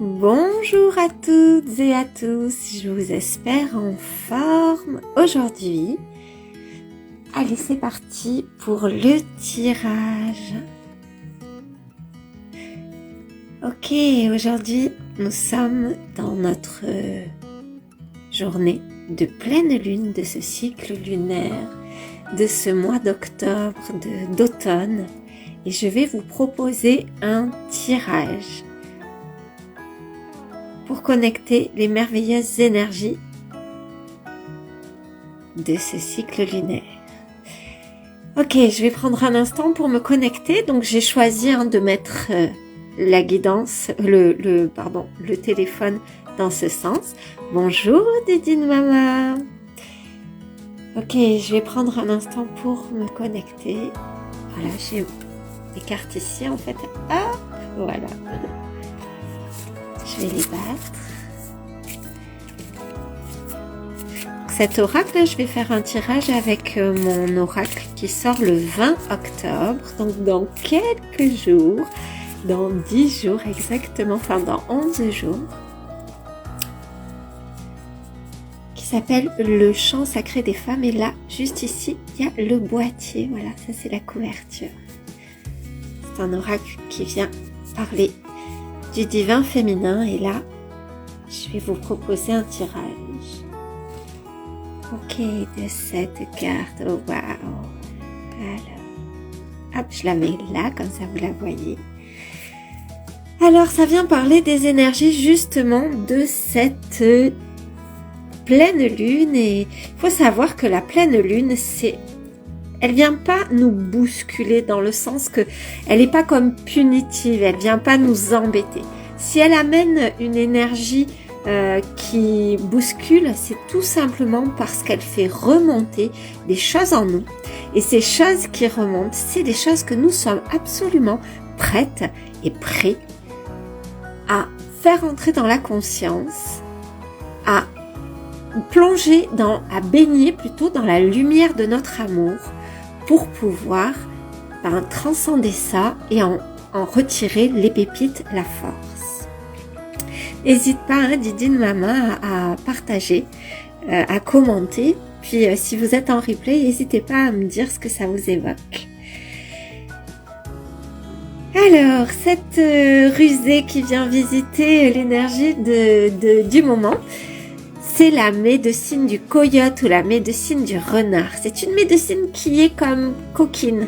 Bonjour à toutes et à tous, je vous espère en forme aujourd'hui. Allez, c'est parti pour le tirage. Ok, aujourd'hui nous sommes dans notre journée de pleine lune de ce cycle lunaire, de ce mois d'octobre, d'automne, et je vais vous proposer un tirage pour connecter les merveilleuses énergies de ce cycle lunaire. Ok, je vais prendre un instant pour me connecter. Donc j'ai choisi de mettre la guidance, le téléphone dans ce sens. Bonjour Didine Mama. Ok, je vais prendre un instant pour me connecter. Voilà, j'ai des cartes ici en fait. Ah, voilà. Je vais les battre. Cet oracle, je vais faire un tirage avec mon oracle qui sort le 20 octobre, donc dans quelques jours, dans 10 jours exactement, enfin dans 11 jours, qui s'appelle le chant sacré des femmes. Et là, juste ici, il y a le boîtier. Voilà, ça c'est la couverture. C'est un oracle qui vient parler du divin féminin, et là je vais vous proposer un tirage. Ok, de cette carte. Oh waouh. Alors, hop, je la mets là, comme ça vous la voyez. Alors ça vient parler des énergies justement de cette pleine lune, et il faut savoir que la pleine lune, elle vient pas nous bousculer dans le sens que elle est pas comme punitive, elle vient pas nous embêter. Si elle amène une énergie qui bouscule, c'est tout simplement parce qu'elle fait remonter des choses en nous. Et ces choses qui remontent, c'est des choses que nous sommes absolument prêtes et prêts à faire entrer dans la conscience, à plonger à baigner plutôt dans la lumière de notre amour, pour pouvoir transcender ça et en retirer les pépites, la force. N'hésite pas, Didine Mama, à partager, à commenter. Puis si vous êtes en replay, n'hésitez pas à me dire ce que ça vous évoque. Alors, cette rusée qui vient visiter l'énergie du moment, c'est la médecine du coyote ou la médecine du renard. C'est une médecine qui est comme coquine.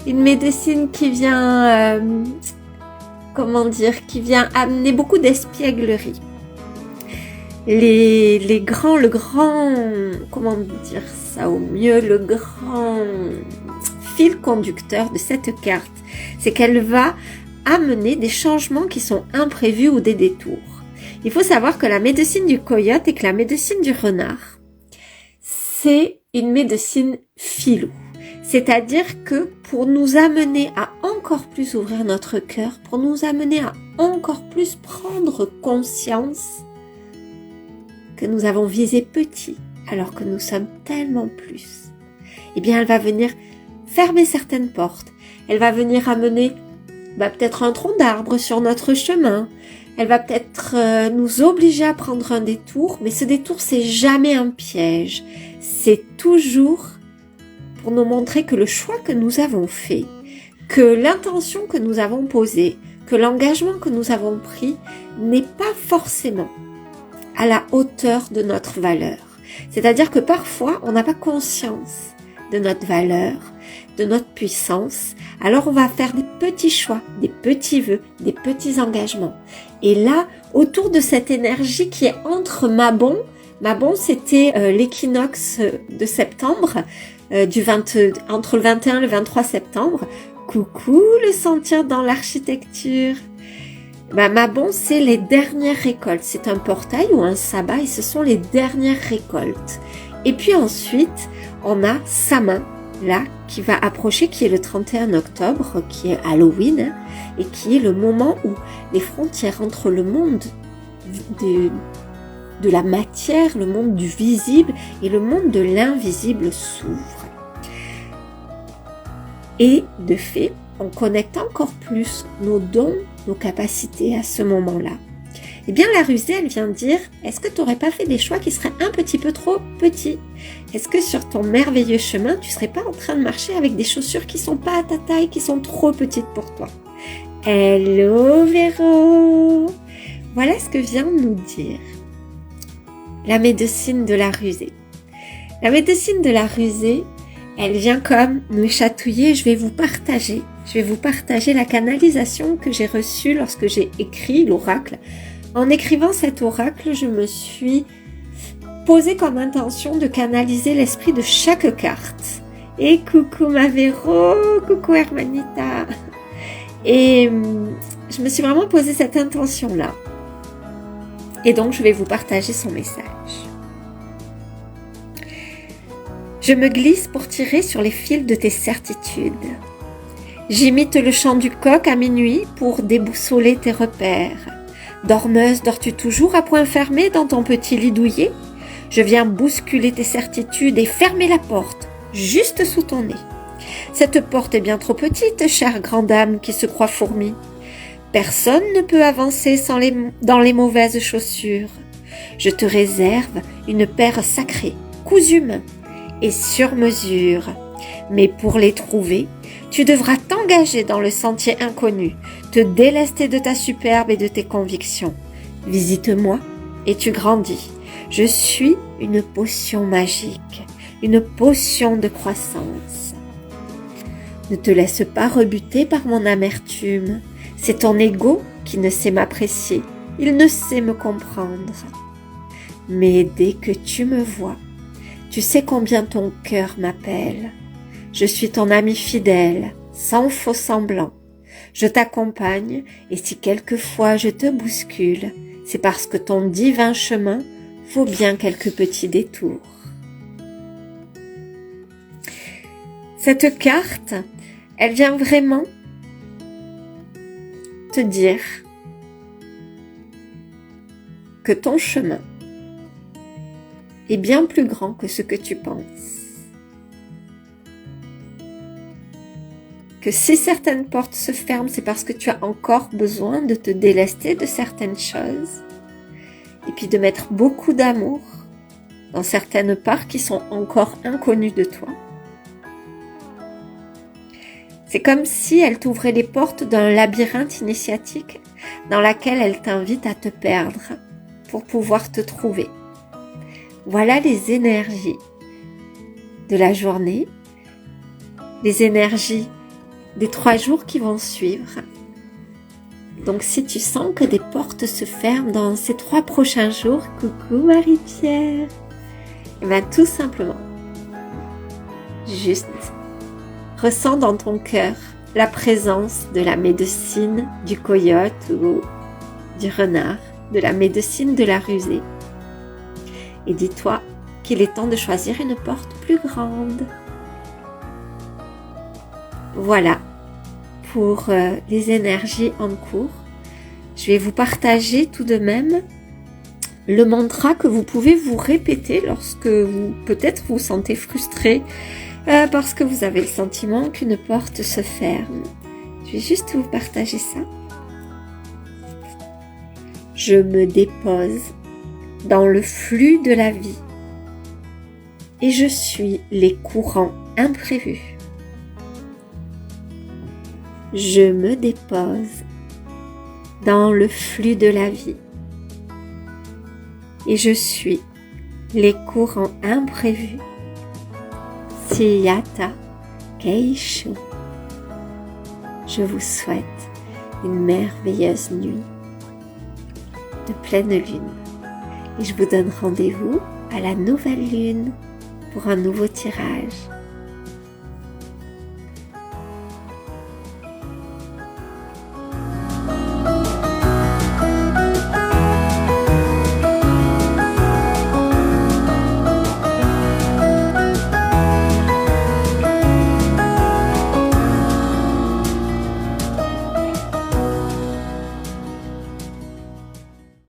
Une médecine qui vient, qui vient amener beaucoup d'espièglerie. Le grand fil conducteur de cette carte, c'est qu'elle va amener des changements qui sont imprévus ou des détours. Il faut savoir que la médecine du coyote et que la médecine du renard, c'est une médecine filou. C'est-à-dire que pour nous amener à encore plus ouvrir notre cœur, pour nous amener à encore plus prendre conscience que nous avons visé petit alors que nous sommes tellement plus, eh bien elle va venir fermer certaines portes. Elle va venir amener peut-être un tronc d'arbre sur notre chemin. Elle va peut-être nous obliger à prendre un détour, mais ce détour, c'est jamais un piège. C'est toujours pour nous montrer que le choix que nous avons fait, que l'intention que nous avons posée, que l'engagement que nous avons pris n'est pas forcément à la hauteur de notre valeur. C'est-à-dire que parfois, on n'a pas conscience de notre valeur, de notre puissance, alors on va faire des petits choix, des petits vœux, des petits engagements. Et là, autour de cette énergie qui est entre Mabon, c'était l'équinoxe de septembre, entre le 21 et le 23 septembre. Coucou le sentir dans l'architecture. Mabon, c'est les dernières récoltes. C'est un portail ou un sabbat et ce sont les dernières récoltes. Et puis ensuite, on a Samin, là, qui va approcher, qui est le 31 octobre, qui est Halloween, et qui est le moment où les frontières entre le monde de la matière, le monde du visible et le monde de l'invisible s'ouvrent. Et de fait, on connecte encore plus nos dons, nos capacités à ce moment-là. Eh bien, la rusée, elle vient dire, est-ce que tu n'aurais pas fait des choix qui seraient un petit peu trop petits? Est-ce que sur ton merveilleux chemin, tu ne serais pas en train de marcher avec des chaussures qui ne sont pas à ta taille, qui sont trop petites pour toi? Hello Véro! Voilà ce que vient de nous dire la médecine de la rusée. La médecine de la rusée, elle vient comme nous chatouiller. Je vais vous partager la canalisation que j'ai reçue lorsque j'ai écrit l'oracle. En écrivant cet oracle, je me suis posé comme intention de canaliser l'esprit de chaque carte. Et coucou ma Véro, coucou Hermanita. Et je me suis vraiment posé cette intention-là. Et donc, je vais vous partager son message. Je me glisse pour tirer sur les fils de tes certitudes. J'imite le chant du coq à minuit pour déboussoler tes repères. Dormeuse, dors-tu toujours à poing fermé dans ton petit lit douillet? Je viens bousculer tes certitudes et fermer la porte, juste sous ton nez. Cette porte est bien trop petite, chère grande âme qui se croit fourmi. Personne ne peut avancer dans les mauvaises chaussures. Je te réserve une paire sacrée, cousue main et sur mesure. Mais pour les trouver, tu devras t'engager dans le sentier inconnu, te délester de ta superbe et de tes convictions. Visite-moi et tu grandis. Je suis une potion magique, une potion de croissance. Ne te laisse pas rebuter par mon amertume. C'est ton ego qui ne sait m'apprécier, il ne sait me comprendre. Mais dès que tu me vois, tu sais combien ton cœur m'appelle. Je suis ton ami fidèle, sans faux semblant. Je t'accompagne et si quelquefois je te bouscule, c'est parce que ton divin chemin vaut bien quelques petits détours. Cette carte, elle vient vraiment te dire que ton chemin est bien plus grand que ce que tu penses. Que si certaines portes se ferment, c'est parce que tu as encore besoin de te délester de certaines choses et puis de mettre beaucoup d'amour dans certaines parts qui sont encore inconnues de toi. C'est comme si elle t'ouvrait les portes d'un labyrinthe initiatique dans laquelle elle t'invite à te perdre pour pouvoir te trouver. Voilà les énergies de la journée, les énergies des 3 jours qui vont suivre. Donc si tu sens que des portes se ferment dans ces 3 prochains jours, coucou Marie-Pierre, et bien tout simplement, juste ressens dans ton cœur la présence de la médecine du coyote ou du renard, de la médecine de la rusée. Et dis-toi qu'il est temps de choisir une porte plus grande. Voilà pour les énergies en cours. Je vais vous partager tout de même le mantra que vous pouvez vous répéter lorsque peut-être vous sentez frustré parce que vous avez le sentiment qu'une porte se ferme. Je vais juste vous partager ça. Je me dépose dans le flux de la vie et je suis les courants imprévus. Je me dépose dans le flux de la vie et je suis les courants imprévus. Siyata Keishu. Je vous souhaite une merveilleuse nuit de pleine lune et je vous donne rendez-vous à la nouvelle lune pour un nouveau tirage.